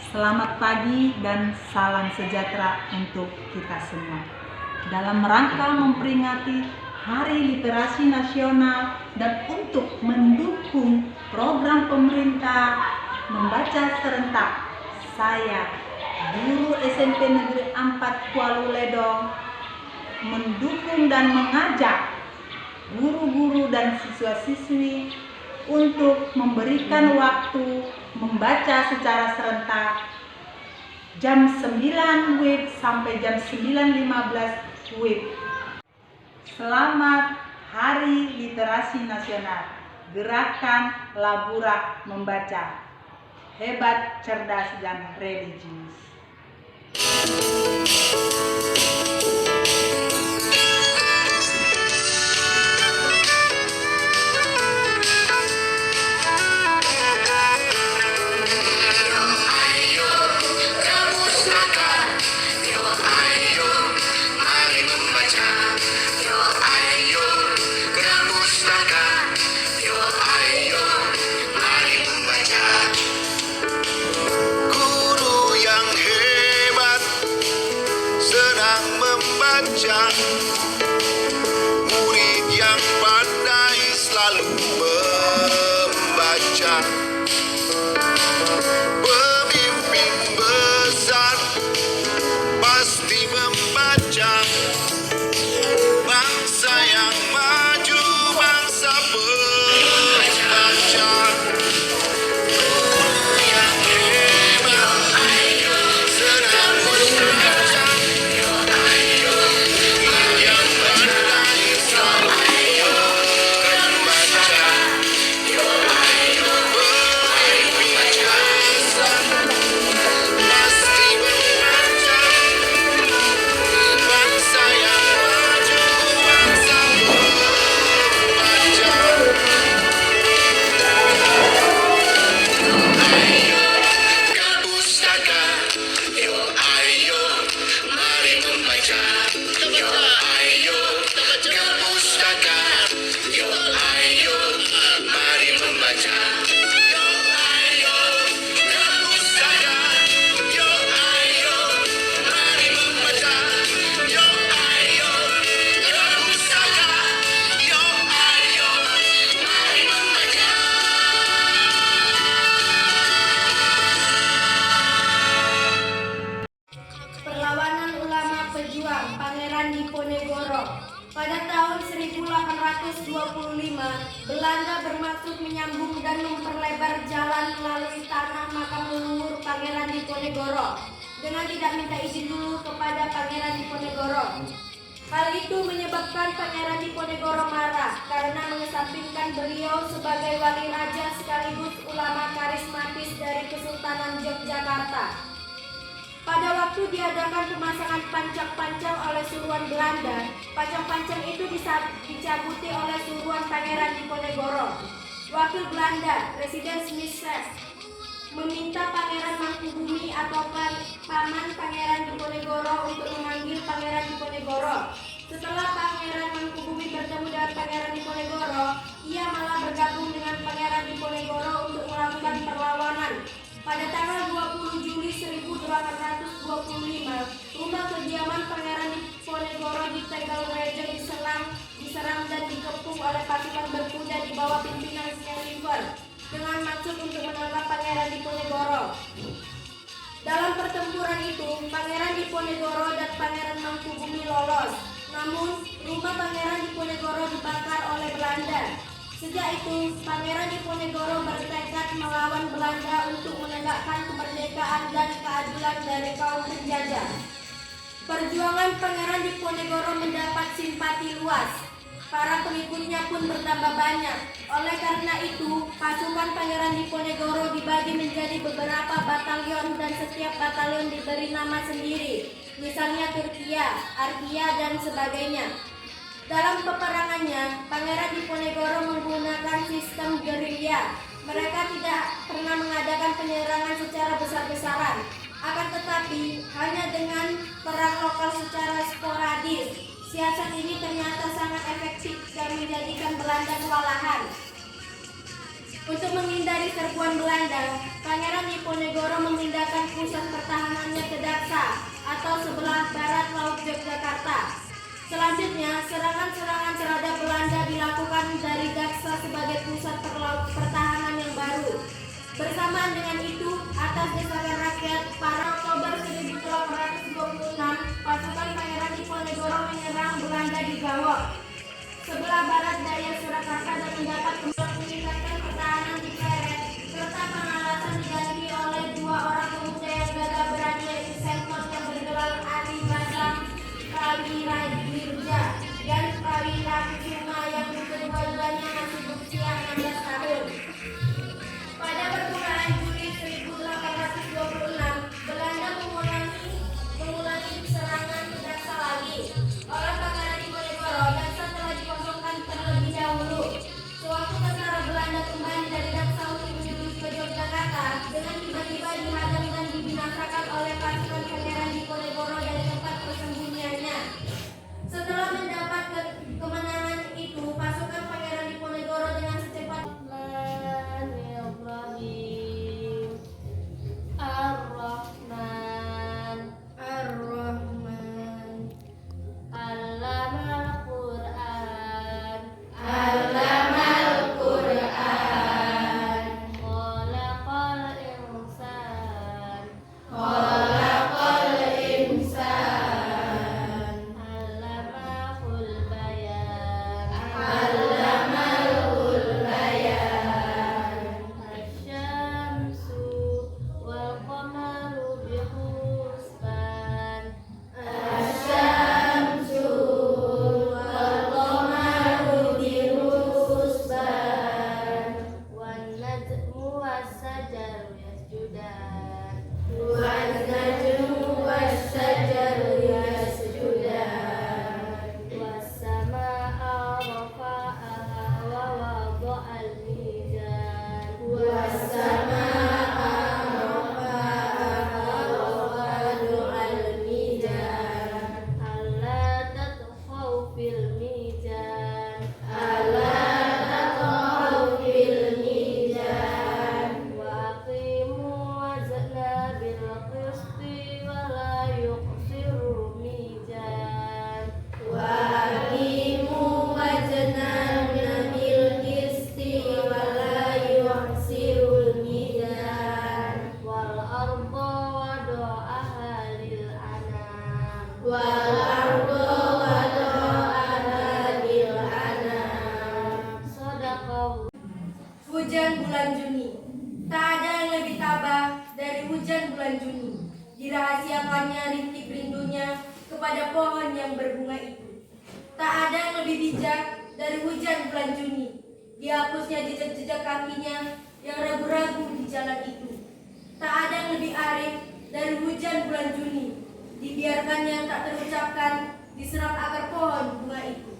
Selamat pagi dan salam sejahtera untuk kita semua. Dalam rangka memperingati Hari Literasi Nasional dan untuk mendukung program pemerintah membaca serentak, saya, guru SMP Negeri 4 Kuala Ledong, mendukung dan mengajak guru-guru dan siswa-siswi untuk memberikan waktu membaca secara serentak jam 9 WIB sampai jam 9.15 WIB. Selamat Hari Literasi Nasional. Gerakan Labura Membaca. Hebat, cerdas, dan religius. Murid yang pandai selalu membaca. Pemimpin besar pasti membaca. Bangsa yang maju, bangsa pembaca. Pangeran Diponegoro. Pada tahun 1825, Belanda bermaksud menyambung dan memperlebar jalan melalui tanah makam leluhur Pangeran Diponegoro dengan tidak minta izin dulu kepada Pangeran Diponegoro. Hal itu menyebabkan Pangeran Diponegoro marah karena mengesampingkan beliau sebagai wali raja sekaligus ulama karismatis dari Kesultanan Yogyakarta. Pada waktu diadakan pemasangan pancang-pancang oleh suruhan Belanda, pancang-pancang itu dicabuti oleh suruhan Pangeran Diponegoro. Wakil Belanda, Presiden Smith, meminta Pangeran Mangkubumi atau paman Pangeran Diponegoro untuk memanggil Pangeran Diponegoro. Setelah Pangeran Mangkubumi bertemu dengan Pangeran Diponegoro, ia malah bergabung dengan Pangeran Diponegoro untuk melakukan perlawanan. Pada tanggal 20 Juli 1825, rumah kediaman Pangeran Diponegoro di Tegalrejo diserang dan dikepung oleh pasukan berkuda di bawah pimpinan Scaliger dengan maksud untuk menangkap Pangeran Diponegoro. Dalam pertempuran itu, Pangeran Diponegoro dan Pangeran Mangkubumi lolos. Namun, rumah Pangeran Diponegoro dibakar oleh Belanda. Sejak itu, Pangeran Diponegoro bertekad melawan Belanda untuk menegakkan kemerdekaan dan keadilan dari kaum penjajah. Perjuangan Pangeran Diponegoro mendapat simpati luas. Para pengikutnya pun bertambah banyak. Oleh karena itu, pasukan Pangeran Diponegoro dibagi menjadi beberapa batalion dan setiap batalion diberi nama sendiri. Misalnya Turkiya, Arkia, dan sebagainya. Dalam peperangannya, Pangeran Diponegoro menggunakan sistem gerilya. Mereka tidak pernah mengadakan penyerangan secara besar-besaran. Akan tetapi, hanya dengan perang lokal secara sporadis. Siasat ini ternyata sangat efektif dan menjadikan Belanda kewalahan. Untuk menghindari serbuan Belanda, Pangeran Diponegoro memindahkan pusat pertahanannya ke Daksa atau sebelah barat Laut Yogyakarta. Selanjutnya, serangan-serangan terhadap Belanda dilakukan dari Daksa sebagai pusat pertahanan yang baru. Bersamaan dengan itu, atas desakan rakyat, pada Oktober 1826, pasukan Pangeran Diponegoro menyerang Belanda di Gawok, sebelah barat daya Surakarta, dan mendapat meningkatkan pertahanan di Pleret, serta pengalasan diganti oleh 2 orang pemuda yang gagah berani, yaitu Sentot yang bergelar Adi Basam, Prawira Dirja, dan Prawira Kusuma yang kedua-duanya masih berusia 16 tahun. Pada pertengahan Juli 1826, Belanda mengulangi serangan ke Daksa lagi oleh Pangeran Diponegoro. Daksa telah dikosongkan terlebih dahulu. Sewaktu tentara Belanda kembali dari Daksa untuk menuju ke Yogyakarta, dengan tiba-tiba dihadang dan dibinasakan oleh pasukan Pangeran Diponegoro dari tempat persembunyiannya. Setelah mendapat kemenangan itu, pasukan Pangeran Diponegoro dengan secepat Ar-Rahman Ar-Rahman Allamal Qur'an Allamal Qur'an Khalaqal insan Khalaqal insan Allamahul bayan Allamahul bayan Asyamsu wal qamaru bihusban Asyamsu wal qamaru bihusban wan najmu was-sajaru yasjudan wan najmu was-sajaru yasjudan was-samaa'a rafa'aha wa wada'al mizan was-samaa'a rafa'aha wa wada'al mizan alla tatghaw fil mizan alla tatghaw fil mizan wa aqimu wazna bil qisti wa la yuqsirul mizan wa aqimu wazna bil qisti wa la yuqsirul mizan wal arda wada'aha lil anam wal arda wada'aha lil anam. Shadaqallah. Hujan bulan Juni. Tak ada yang lebih tabah dari hujan bulan Juni. Dirahasiakannya rintik rindunya kepada pohon yang berbunga itu. Tak ada yang lebih bijak dari hujan bulan Juni. Dihapusnya jejak-jejak kakinya yang ragu-ragu di jalan itu. Tak ada yang lebih arif dari hujan bulan Juni. Dibiarkannya tak terucapkan di serat akar pohon bunga itu.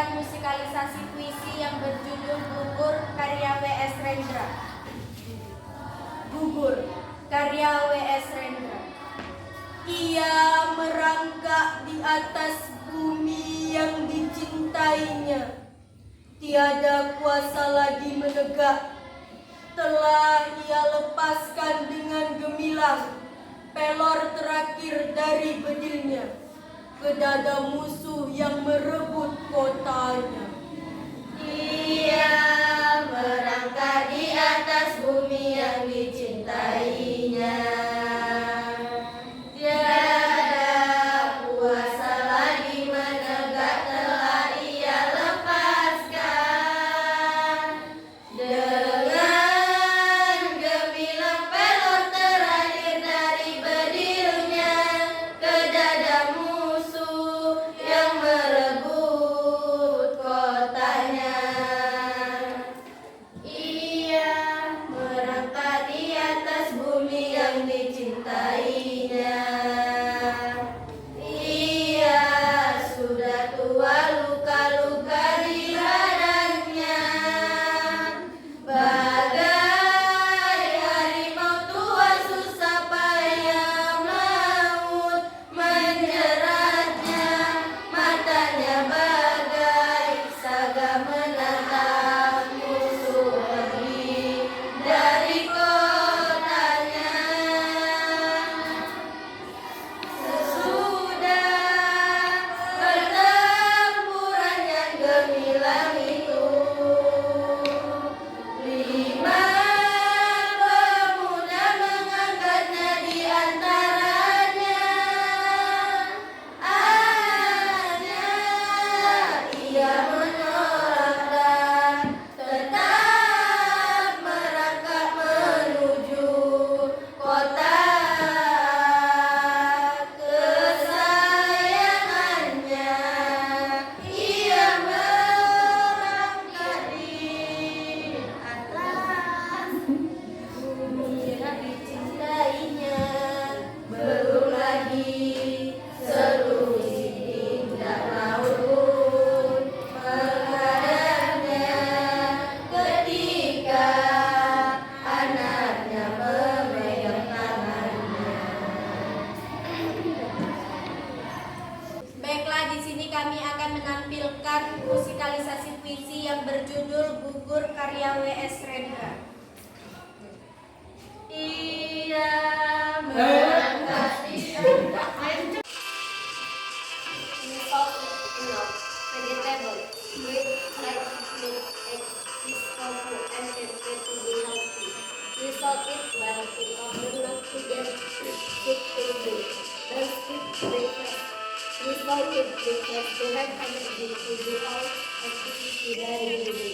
Musikalisasi puisi yang berjudul Gugur karya W.S. Rendra. Gugur karya W.S. Rendra. Ia merangkak di atas bumi yang dicintainya. Tiada kuasa lagi menegak. Telah ia lepaskan dengan gemilang pelor terakhir dari bedilnya ke dada musuh yang merebut kotanya. Ia merangkak di atas berjudul Gugur karya W.S. Rendra. Ia mengasihi vegetable with red meat and is tofu and tempted to be healthy. We salt it but in order not to get sick easily. Don't skip breakfast. We salt it breakfast to have energy to do all activity during the day.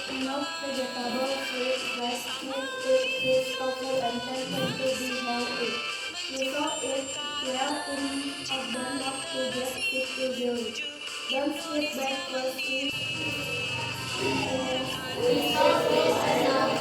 Enough vegetable, fruit, rice, meat, fish, tofu, and tempted to be healthy. We salt it well in order not to get sick easily. Don't skip breakfast. We salt it enough